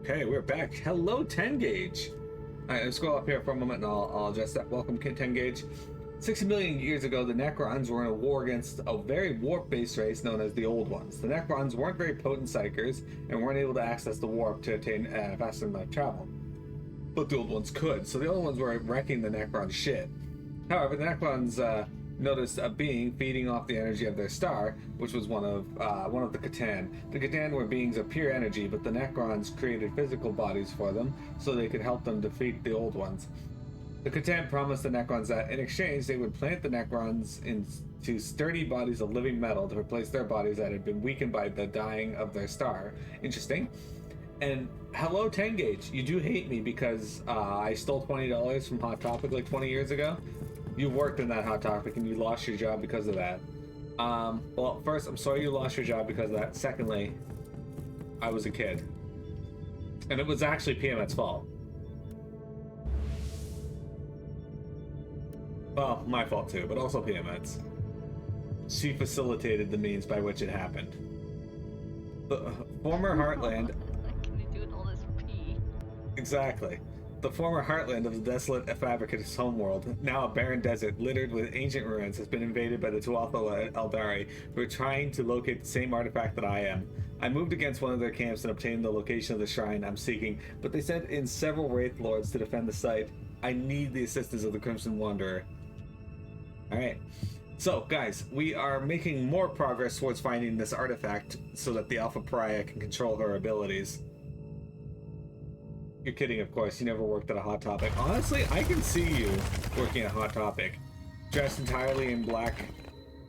Okay, we're back. Hello, 10 gauge. Alright, let's scroll up here for a moment and I'll address that. Welcome, 10 gauge. 60 million years ago, the Necrons were in a war against a very warp-based race known as the Old Ones. The Necrons weren't very potent psychers and weren't able to access the warp to attain faster than light travel. But the Old Ones could, so the Old Ones were wrecking the Necron shit. However, the Necrons noticed a being feeding off the energy of their star, which was one of the Catan. The Catan were beings of pure energy, but the Necrons created physical bodies for them so they could help them defeat the Old Ones. The Catan promised the Necrons that in exchange they would plant the Necrons into sturdy bodies of living metal to replace their bodies that had been weakened by the dying of their star. Interesting. And hello, 10 gauge. You do hate me because I stole $20 from Hot Topic like 20 years ago. You worked in that Hot Topic and you lost your job because of that. Well, first, I'm sorry you lost your job because of that. Secondly, I was a kid. And it was actually PMET's fault. Well, my fault too, but also PMET's. She facilitated the means by which it happened. The former heartland... Can you do all this pee? Exactly. The former heartland of the desolate Fabricator's homeworld, now a barren desert littered with ancient ruins, has been invaded by the Tuatha Eldari, who are trying to locate the same artifact that I am. I moved against one of their camps and obtained the location of the shrine I'm seeking, but they sent in several Wraith Lords to defend the site. I need the assistance of the Crimson Wanderer. Alright. So, guys, we are making more progress towards finding this artifact so that the Alpha Pariah can control her abilities. You're kidding, of course. You never worked at a Hot Topic. Honestly, I can see you working at Hot Topic. Dressed entirely in black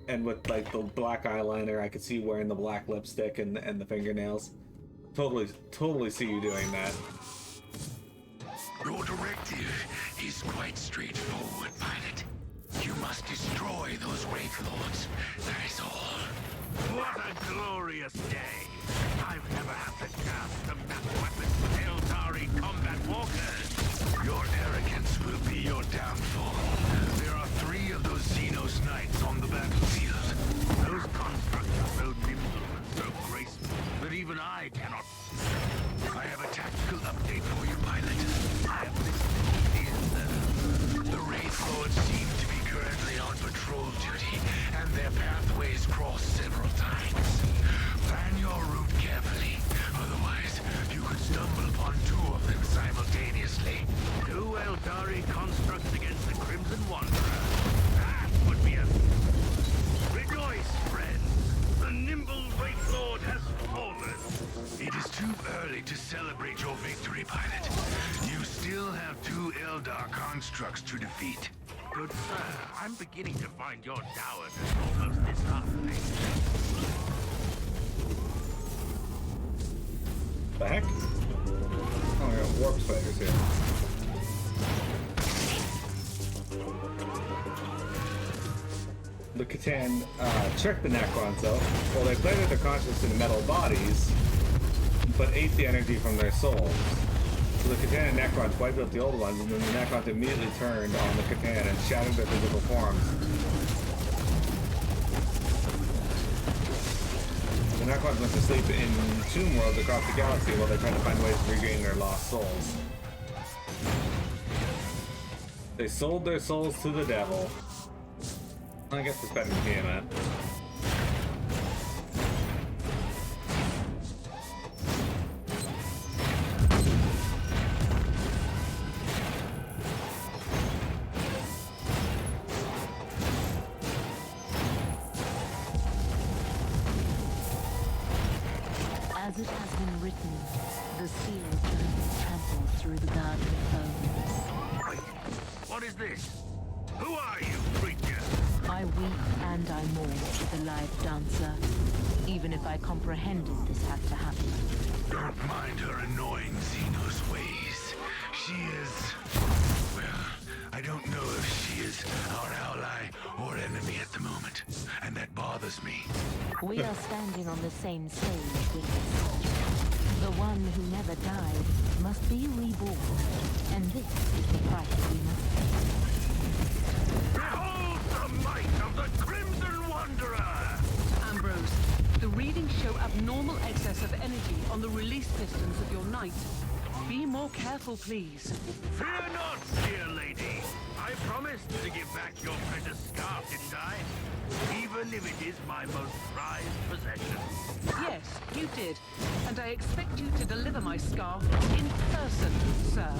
and with, like, the black eyeliner. I could see you wearing the black lipstick and the fingernails. Totally see you doing that. Your directive is quite straightforward, Pilot. You must destroy those Wraith Lords. That is all. What a glorious day! I've never had the chance to match weapons with Eldari combat walkers. Your arrogance will be your downfall. There are 3 of those Xenos Knights on the battlefield. Those constructs are so nimble and so graceful that even I cannot... I have a tactical update for you, Pilot. I have listened. The Wraith Lords seem to be currently on patrol duty, and their pathways cross several times. Plan your route carefully, otherwise you could stumble upon 2 of them simultaneously. 2 Eldari constructs against the Crimson Wanderer. That would be a... Rejoice, friends! The nimble Wraith Lord has fallen! It is too early to celebrate your victory, Pilot. You still have 2 Eldar constructs to defeat. Good sir, I'm beginning to find your dourness almost disheartening. The heck? Oh, we got warp spiders here. The Catan tricked the Necrons though. Well, they planted their consciousness in metal bodies, but ate the energy from their souls. So the Catan and Necrons wiped out the Old Ones, and then the Necrons immediately turned on the Catan and shattered their physical forms. The Necrons went to sleep in tomb worlds across the galaxy while they tried to find ways to regain their lost souls. They sold their souls to the devil. I guess it's better than Tiamat. As it has been written, the sealed journey tramples through the garden of bones. Wait, what is this? Who are you, creature? I weep and I mourn with the live dancer. Even if I comprehended this had to happen. Don't mind her annoying Xenos ways. She is... well, I don't know if she is our ally or enemy at the moment, and that bothers me. We are standing on the same stage with this. The one who never died must be reborn, and this is the price we must pay. Behold the might of the Crimson Wanderer! Ambrose, the readings show abnormal excess of energy on the release pistons of your knight. Be more careful, please. Fear not, dear lady. I promised to give back your precious scarf, didn't I? Even if it is my most prized possession. Yes, you did. And I expect you to deliver my scarf in person, sir.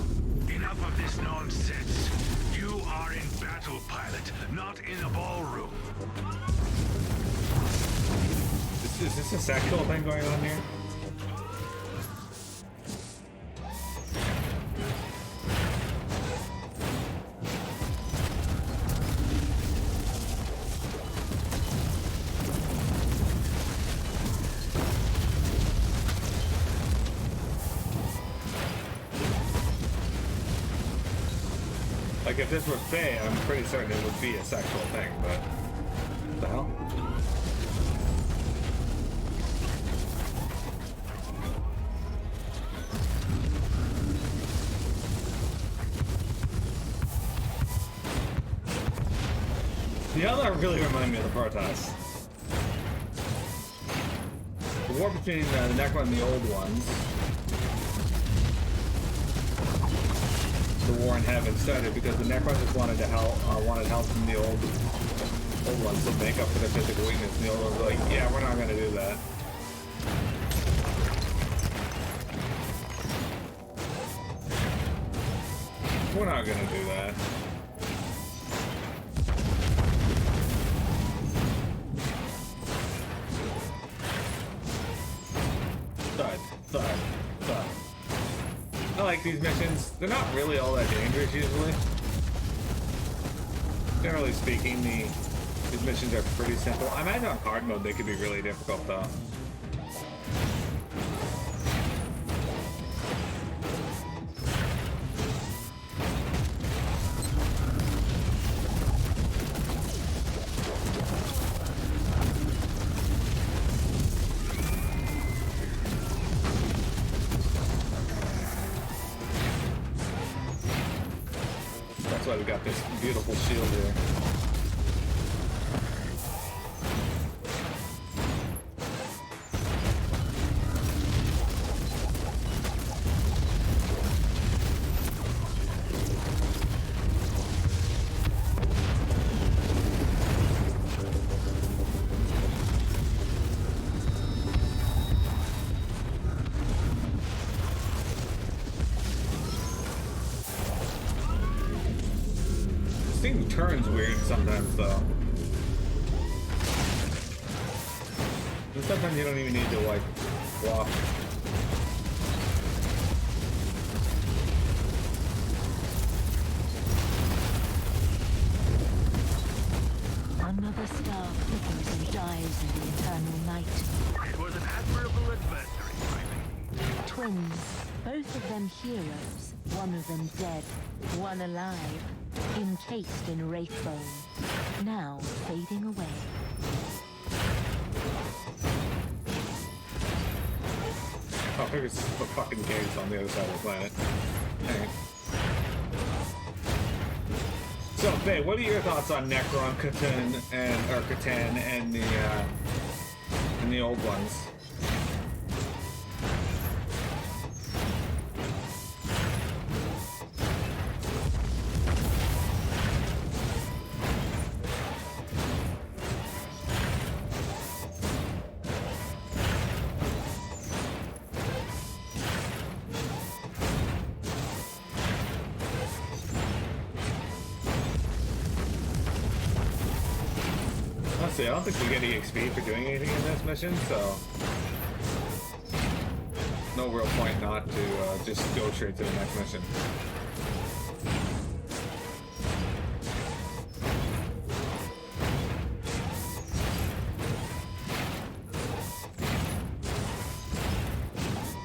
Enough of this nonsense. You are in battle, pilot, not in a ballroom. Is this a sexual thing going on here? Like, if this were Faye, I'm pretty certain it would be a sexual thing, but... What the hell? The Eldar really remind me of the Protoss. The war between the Necron and the old ones, the war in heaven, started because the Necron just wanted help from the old ones to make up for their physical weakness, and the old ones were like, yeah, we're not gonna do that. We're not gonna do that. Thud, thud, thud. I like these missions. They're not really all that dangerous usually. Generally speaking, these missions are pretty simple. I imagine on hard mode they could be really difficult though. That's why we got this beautiful shield here. This thing turns weird sometimes though. And sometimes you don't even need to like walk. Another star flickers and dies in the eternal night. It was an admirable adversary, my lady. Twins, both of them heroes, one of them dead, one alive, encased in wraith bone, now fading away. Oh, here's the fucking caves on the other side of the planet. Alright. So, Faye, what are your thoughts on Necron, Catan, and the old ones? Honestly, I don't think we get EXP for doing anything in this mission, so no real point not to just go straight to the next mission.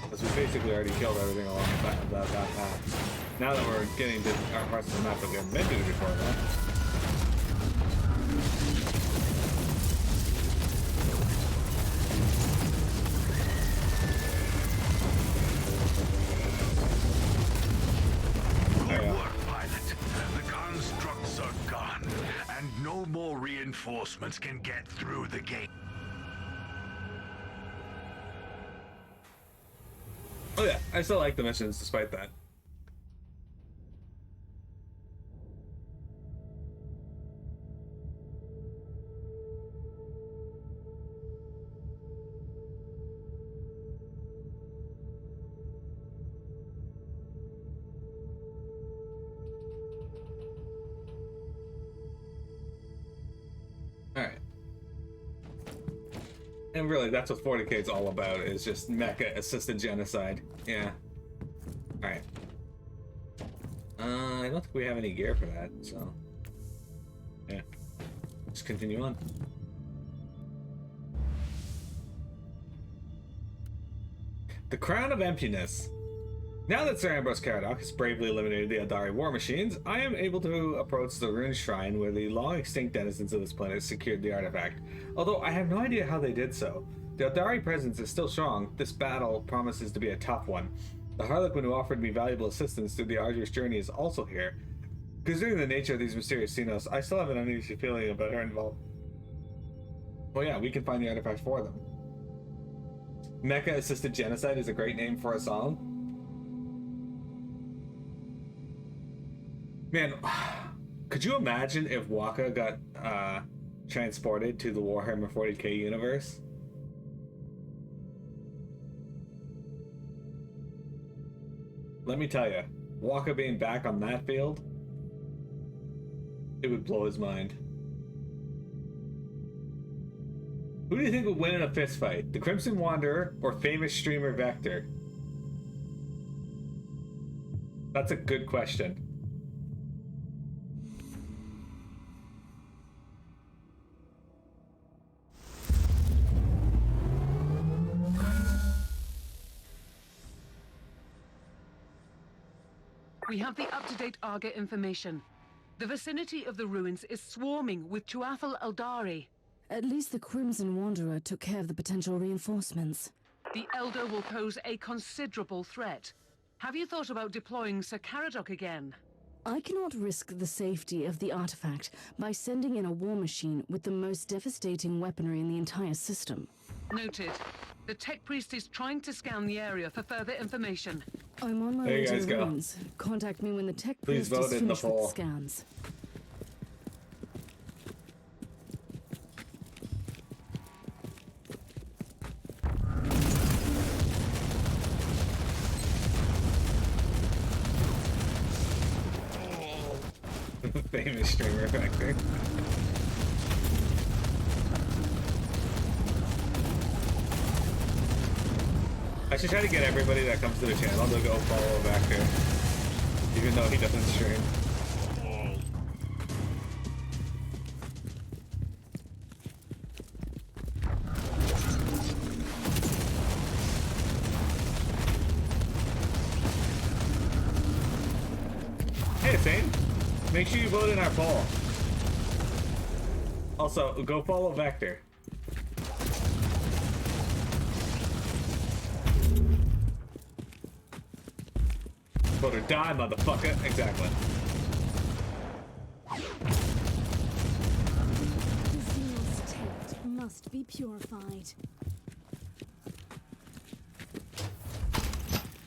Because we basically already killed everything along that path. Now that we're getting to our parts of the map that we haven't been to before, though. No more reinforcements can get through the gate. Oh yeah, I still like the missions despite that. Alright. And really, that's what 40k is all about, is just mecha-assisted genocide. Yeah. Alright. I don't think we have any gear for that, so... yeah. Let's continue on. The Crown of Emptiness. Now that Sir Ambrose Caradoc has bravely eliminated the Eldari war machines, I am able to approach the ruined shrine where the long-extinct denizens of this planet secured the artifact, although I have no idea how they did so. The Eldari presence is still strong. This battle promises to be a tough one. The Harlequin who offered me valuable assistance through the arduous journey is also here. Considering the nature of these mysterious Xenos, I still have an uneasy feeling about her involvement. Well, yeah, we can find the artifact for them. Mecha-assisted genocide is a great name for a song. Man, could you imagine if Waka got transported to the Warhammer 40k universe? Let me tell you, Waka being back on that field, it would blow his mind. Who do you think would win in a fistfight? The Crimson Wanderer or famous streamer Vector? That's a good question. We have the up-to-date Arga information. The vicinity of the ruins is swarming with Tuathal Eldari. At least the Crimson Wanderer took care of the potential reinforcements. The Elder will pose a considerable threat. Have you thought about deploying Sir Caradoc again? I cannot risk the safety of the artifact by sending in a war machine with the most devastating weaponry in the entire system. Noted. The Tech Priest is trying to scan the area for further information. I'm on my There way you to guys the go. ruins. Contact me when the Tech Please Priest is vote in the finished with poll. the scans. Famous streamer Vector. I should try to get everybody that comes to the channel to go follow Vector, even though he doesn't stream. Hey, Sane. Make sure you vote in our poll. Also, go follow Vector. Vote or die, motherfucker. Exactly. The Xenos taint must be purified.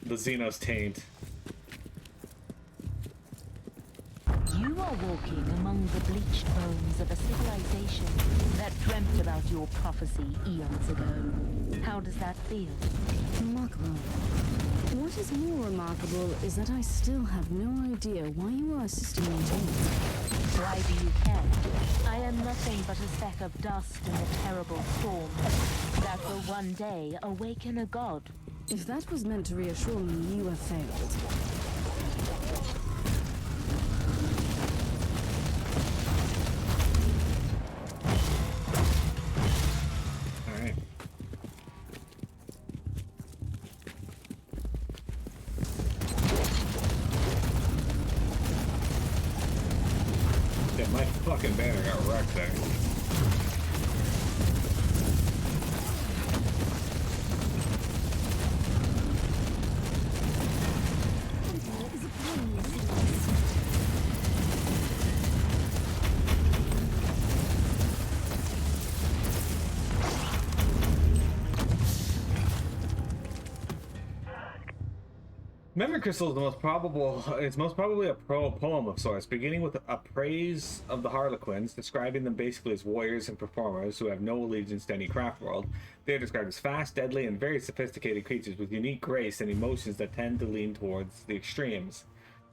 The Xenos taint. You are walking among the bleached bones of a civilization that dreamt about your prophecy eons ago. How does that feel? Remarkable. What is more remarkable is that I still have no idea why you are assisting me in doing. Why do you care? I am nothing but a speck of dust in a terrible storm that will one day awaken a god. If that was meant to reassure me, you have failed. My fucking banner got wrecked there. Memory Crystal is the most probable. It's most probably a poem of sorts, beginning with a praise of the Harlequins, describing them basically as warriors and performers who have no allegiance to any craft world. They are described as fast, deadly, and very sophisticated creatures with unique grace and emotions that tend to lean towards the extremes.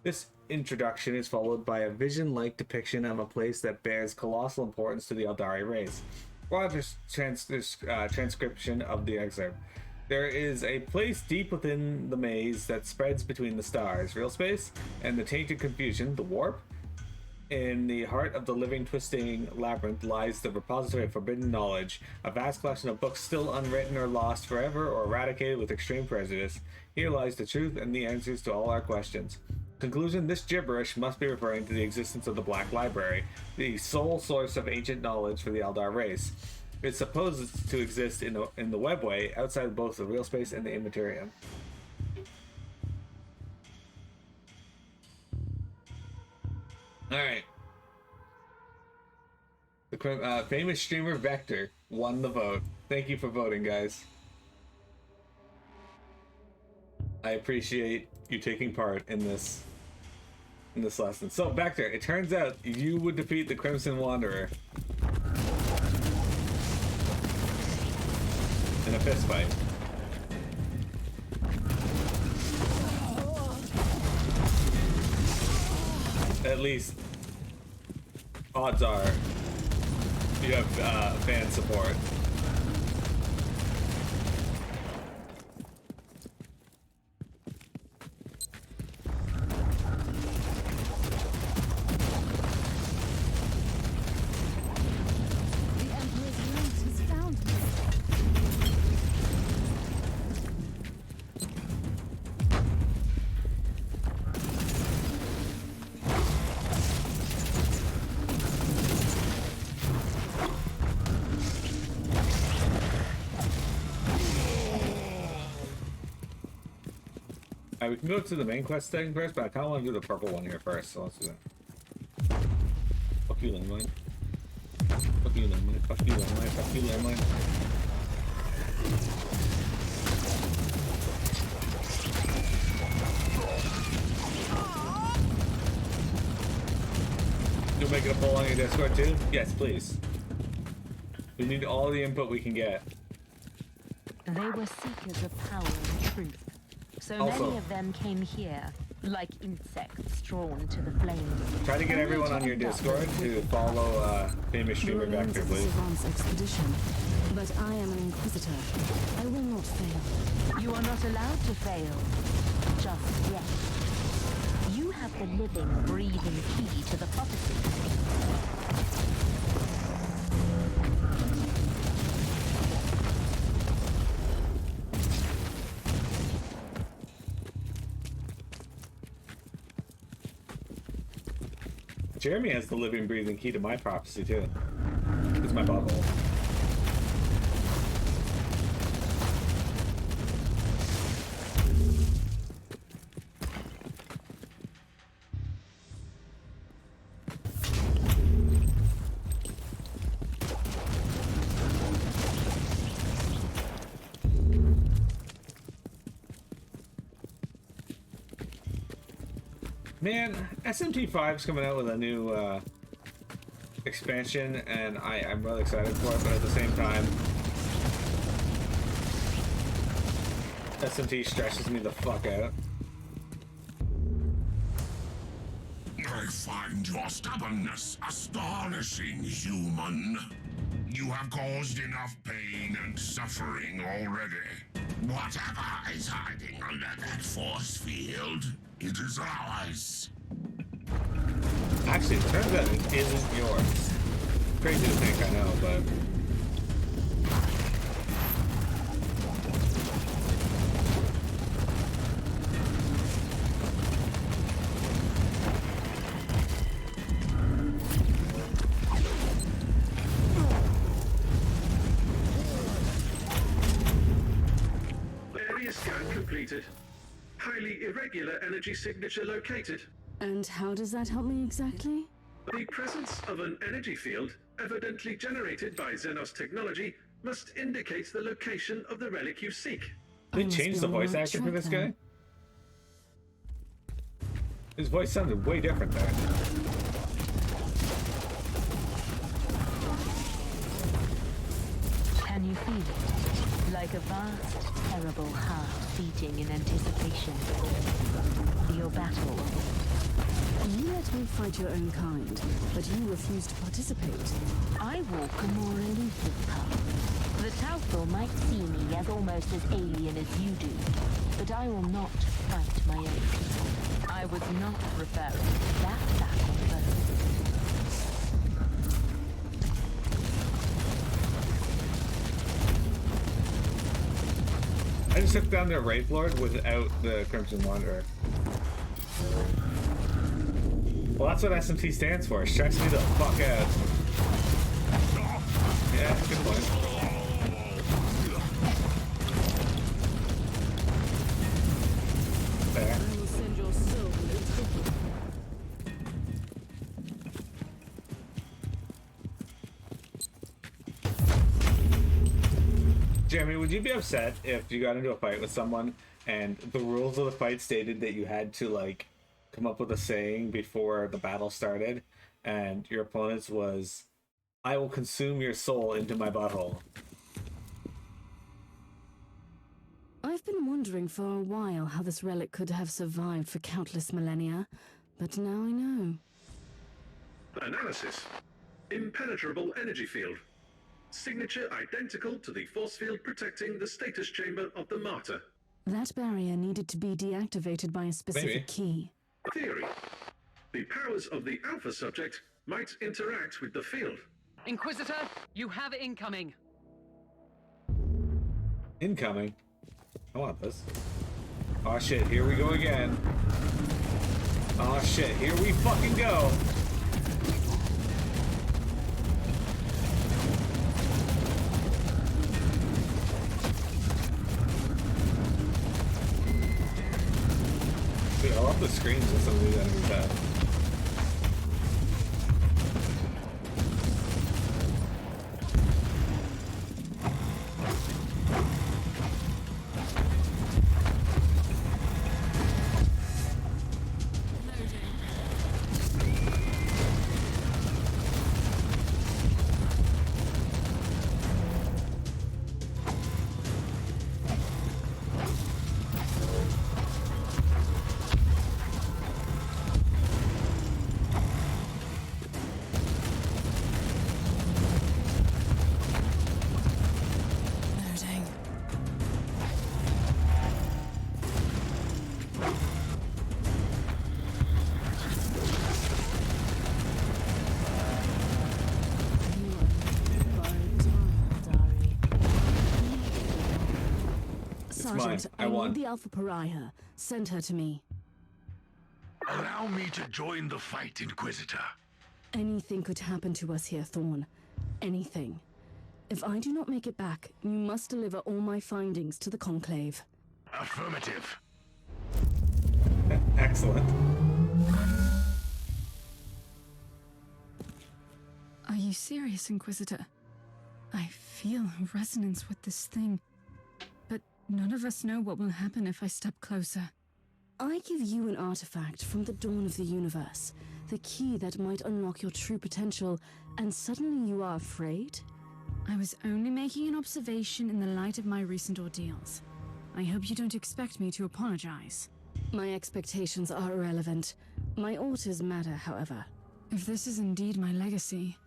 This introduction is followed by a vision-like depiction of a place that bears colossal importance to the Eldari race. Roger's transcription of the excerpt. There is a place deep within the maze that spreads between the stars, real space, and the tainted confusion, the warp. In the heart of the living, twisting labyrinth lies the repository of forbidden knowledge, a vast collection of books still unwritten or lost forever or eradicated with extreme prejudice. Here lies the truth and the answers to all our questions. Conclusion, this gibberish must be referring to the existence of the Black Library, the sole source of ancient knowledge for the Eldar race. It's supposed to exist in the webway, outside of both the real space and the immaterium. Alright. The famous streamer Vector won the vote. Thank you for voting, guys. I appreciate you taking part in this lesson. So, Vector, it turns out you would defeat the Crimson Wanderer in a fist fight. At least, odds are, you have fan support. The Emperor's light has found me. We can go to the main quest thing first, but I kind of want to do the purple one here first, so let's do that. Fuck you, landmine. Fuck you, landmine. Fuck you, landmine. Fuck you, landmine. You'll make it a poll on your Discord too? Yes, please. We need all the input we can get. They were seekers of power and truth. So Also- many of them came here, like insects drawn to the flames. Try to get everyone on your Discord to follow famous The streamer remains Vector, of the please. Savant's expedition. But I am an Inquisitor. I will not fail. You are not allowed to fail. Just yet. You have the living, breathing key to the prophecy. Jeremy has the living, breathing key to my prophecy too. It's my bubble. Man, SMT5's coming out with a new expansion, and I'm really excited for it, but at the same time, SMT stresses me the fuck out. I find your stubbornness astonishing, human. You have caused enough pain and suffering already. Whatever is hiding under that force field, it is ours. Actually, it turns out it isn't yours. Crazy to think, I know, but... Area scan completed. Highly irregular energy signature located. And how does that help me exactly? The presence of an energy field, evidently generated by Xenos technology, must indicate the location of the relic you seek. They I must changed be the on the voice right actor for track this then. guy? His voice sounded way different there. Can you feel it? Like a vast, terrible heart beating in anticipation for your battle. You let me fight your own kind, but you refuse to participate. I walk a more elusive path. The Tauthor might see me as almost as alien as you do, but I will not fight my own people. I was not referring to that battle, though. I just took down their Wraith Lord without the Crimson Wanderer. Well, that's what SMT stands for. Stress me the fuck out. Yeah, good point. There. I will send your soul into Jeremy, would you be upset if you got into a fight with someone and the rules of the fight stated that you had to, like, come up with a saying before the battle started, and your opponent's was, "I will consume your soul into my butthole"? I've been wondering for a while how this relic could have survived for countless millennia, but now I know. Analysis. Impenetrable energy field. Signature identical to the force field protecting the status chamber of the Martyr. That barrier needed to be deactivated by a specific Maybe. key. Theory. The powers of the Alpha subject might interact with the field. Inquisitor, you have incoming. Incoming. I want this. Oh shit, here we go again. Oh shit, here we fucking go. Dude, I love the screens that some of these enemies have. Sergeant, I won. need the Alpha Pariah. Send her to me. Allow me to join the fight, Inquisitor. Anything could happen to us here, Thorn. Anything. If I do not make it back, you must deliver all my findings to the Conclave. Affirmative. Excellent. Are you serious, Inquisitor? I feel a resonance with this thing, but none of us know what will happen if I step closer. I give you an artifact from the dawn of the universe, the key that might unlock your true potential, and suddenly you are afraid? I was only making an observation in the light of my recent ordeals. I hope you don't expect me to apologize. My expectations are irrelevant. My orders matter, however. If this is indeed my legacy,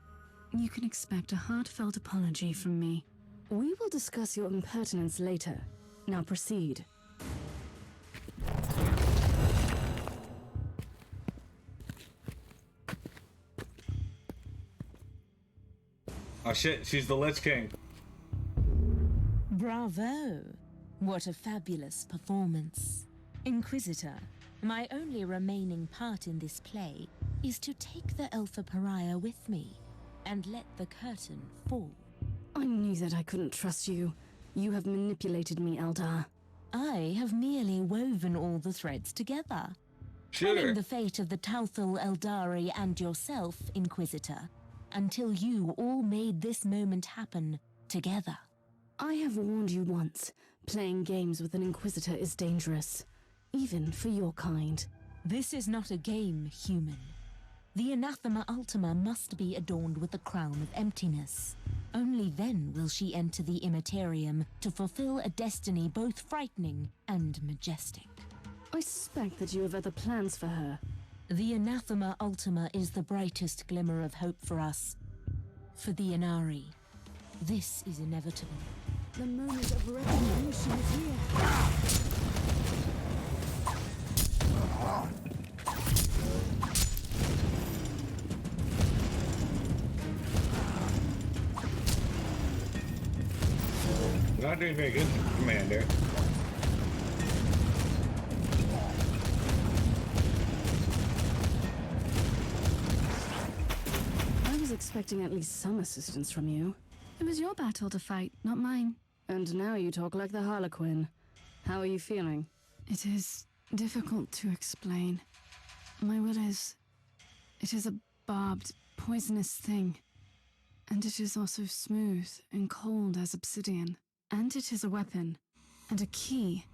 you can expect a heartfelt apology from me. We will discuss your impertinence later. Now proceed. Oh shit, she's the Lich King. Bravo! What a fabulous performance. Inquisitor, my only remaining part in this play is to take the Alpha Pariah with me and let the curtain fall. I knew that I couldn't trust you. You have manipulated me, Eldar. I have merely woven all the threads together. Sure. Telling the fate of the Tauthal Eldari and yourself, Inquisitor, until you all made this moment happen together. I have warned you once. Playing games with an Inquisitor is dangerous. Even for your kind. This is not a game, human. The Anathema Ultima must be adorned with the Crown of Emptiness. Only then will she enter the Immaterium to fulfill a destiny both frightening and majestic. I suspect that you have other plans for her. The Anathema Ultima is the brightest glimmer of hope for us. For the Inari. This is inevitable. The moment of retribution is here. Not doing very good, Commander. I was expecting at least some assistance from you. It was your battle to fight, not mine. And now you talk like the Harlequin. How are you feeling? It is difficult to explain. My will is... It is a barbed, poisonous thing. And it is also smooth and cold as obsidian. And it is a weapon, and a key,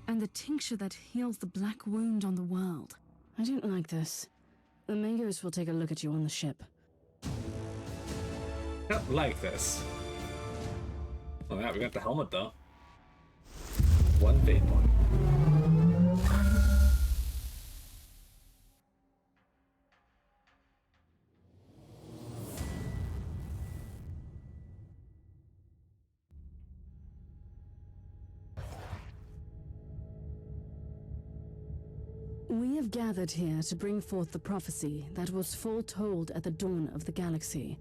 and the tincture that heals the black wound on the world. I don't like this. The Mangos will take a look at you on the ship. Don't like this. Oh yeah, we got the helmet though. One fate point. We have gathered here to bring forth the prophecy that was foretold at the dawn of the galaxy.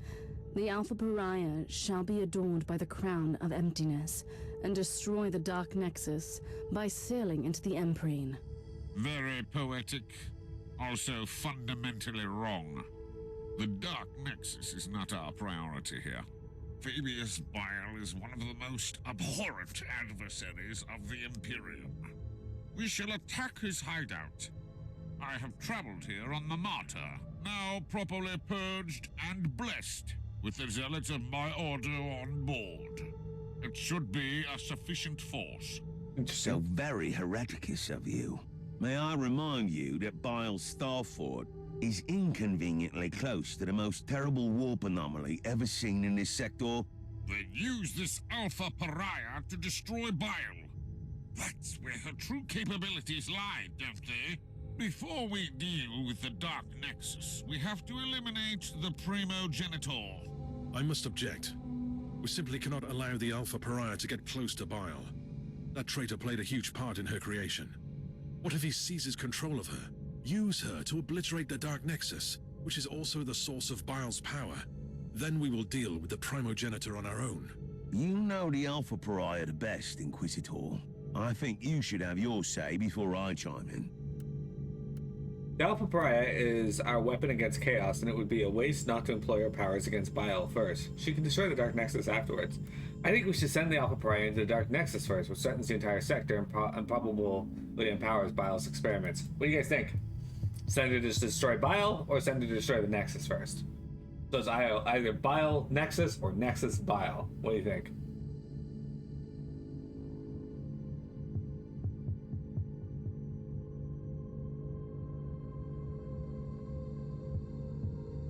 The Alpha Pariah shall be adorned by the Crown of Emptiness and destroy the Dark Nexus by sailing into the Emprine. Very poetic, also fundamentally wrong. The Dark Nexus is not our priority here. Fabius Bile is one of the most abhorrent adversaries of the Imperium. We shall attack his hideout. I have traveled here on the Martyr, now properly purged and blessed, with the zealots of my order on board. It should be a sufficient force. So very hereticous of you. May I remind you that Bile's Starfort is inconveniently close to the most terrible warp anomaly ever seen in this sector? They use this Alpha Pariah to destroy Bile. That's where her true capabilities lie, don't they? Before we deal with the Dark Nexus, we have to eliminate the Primogenitor. I must object. We simply cannot allow the Alpha Pariah to get close to Bile. That traitor played a huge part in her creation. What if he seizes control of her? Use her to obliterate the Dark Nexus, which is also the source of Bile's power. Then we will deal with the Primogenitor on our own. You know the Alpha Pariah the best, Inquisitor. I think you should have your say before I chime in. The Alpha Pariah is our weapon against chaos, and it would be a waste not to employ her powers against Bile first. She can destroy the Dark Nexus afterwards. I think we should send the Alpha Pariah into the Dark Nexus first, which threatens the entire sector and probably empowers Bile's experiments. What do you guys think? Send her to destroy Bile, or send her to destroy the Nexus first? So it's either Bile Nexus or Nexus Bile. What do you think?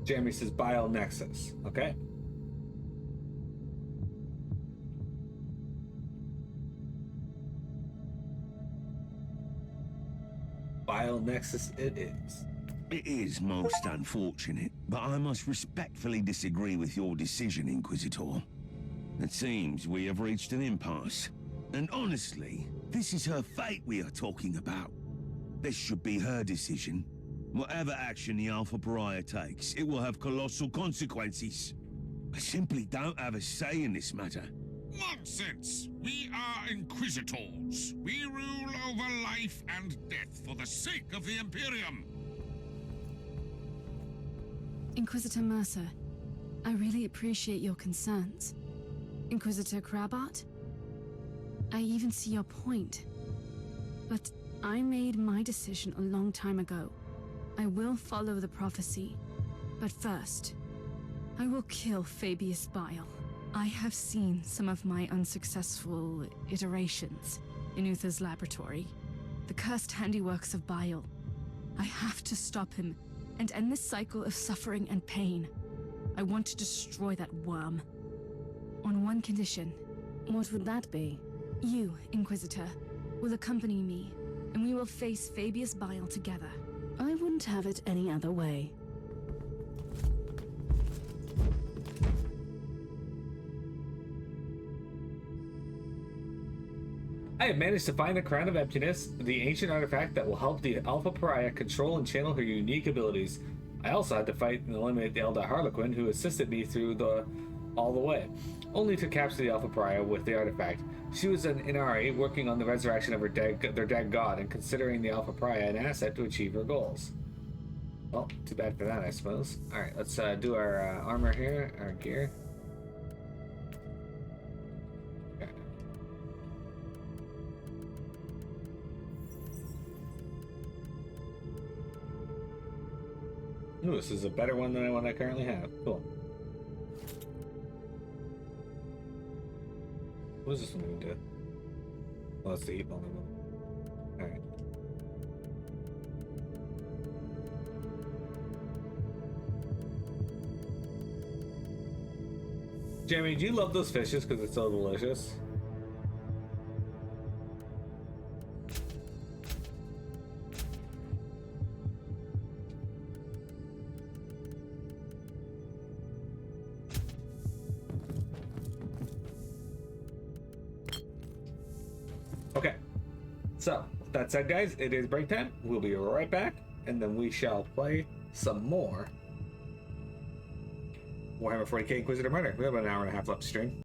Jeremy says Bile Nexus. Okay. Bile Nexus it is. It is most unfortunate, but I must respectfully disagree with your decision, Inquisitor. It seems we have reached an impasse. And honestly, this is her fate we are talking about. This should be her decision. Whatever action the Alpha Pariah takes, it will have colossal consequences. I simply don't have a say in this matter. Nonsense! We are Inquisitors. We rule over life and death for the sake of the Imperium. Inquisitor Mercer, I really appreciate your concerns. Inquisitor Crabart, I even see your point. But I made my decision a long time ago. I will follow the prophecy. But first, I will kill Fabius Bile. I have seen some of my unsuccessful iterations in Uther's laboratory. The cursed handiworks of Bile. I have to stop him and end this cycle of suffering and pain. I want to destroy that worm. On one condition. What would that be? You, Inquisitor, will accompany me, and we will face Fabius Bile together. I wouldn't have it any other way. I have managed to find the Crown of Emptiness, the ancient artifact that will help the Alpha Pariah control and channel her unique abilities. I also had to fight and eliminate the Eldar Harlequin, who assisted me through all the way, only to capture the Alpha Pariah with the artifact. She was an Inari working on the resurrection of their dead god and considering the Alpha Pariah an asset to achieve her goals. Well, too bad for that, I suppose. Alright, let's do our armor here, our gear. Okay. Ooh, this is a better one than the one I currently have. Cool. What is this one gonna do? Oh, that's the heat bomb. Alright. Jeremy, do you love those fishes because it's so delicious? Okay, so that said, guys, it is break time. We'll be right back, and then we shall play some more Warhammer 40k Inquisitor Martyr. We have about an hour and a half left to stream.